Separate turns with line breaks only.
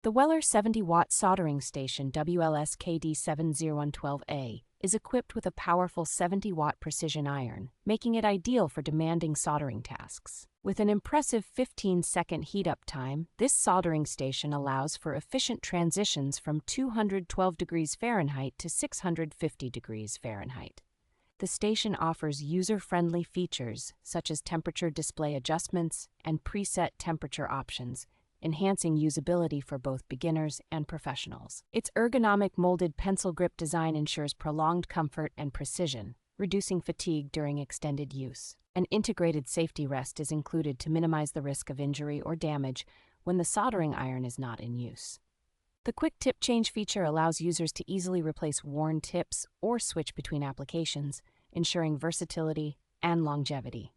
The Weller 70W Soldering Station WLSKD7012A is equipped with a powerful 70-watt precision iron, making it ideal for demanding soldering tasks. With an impressive 15-second heat-up time, this soldering station allows for efficient transitions from 212 degrees Fahrenheit to 650 degrees Fahrenheit. The station offers user-friendly features such as temperature display adjustments and preset temperature options, enhancing usability for both beginners and professionals. Its ergonomic molded pencil grip design ensures prolonged comfort and precision, reducing fatigue during extended use. An integrated safety rest is included to minimize the risk of injury or damage when the soldering iron is not in use. The quick tip change feature allows users to easily replace worn tips or switch between applications, ensuring versatility and longevity.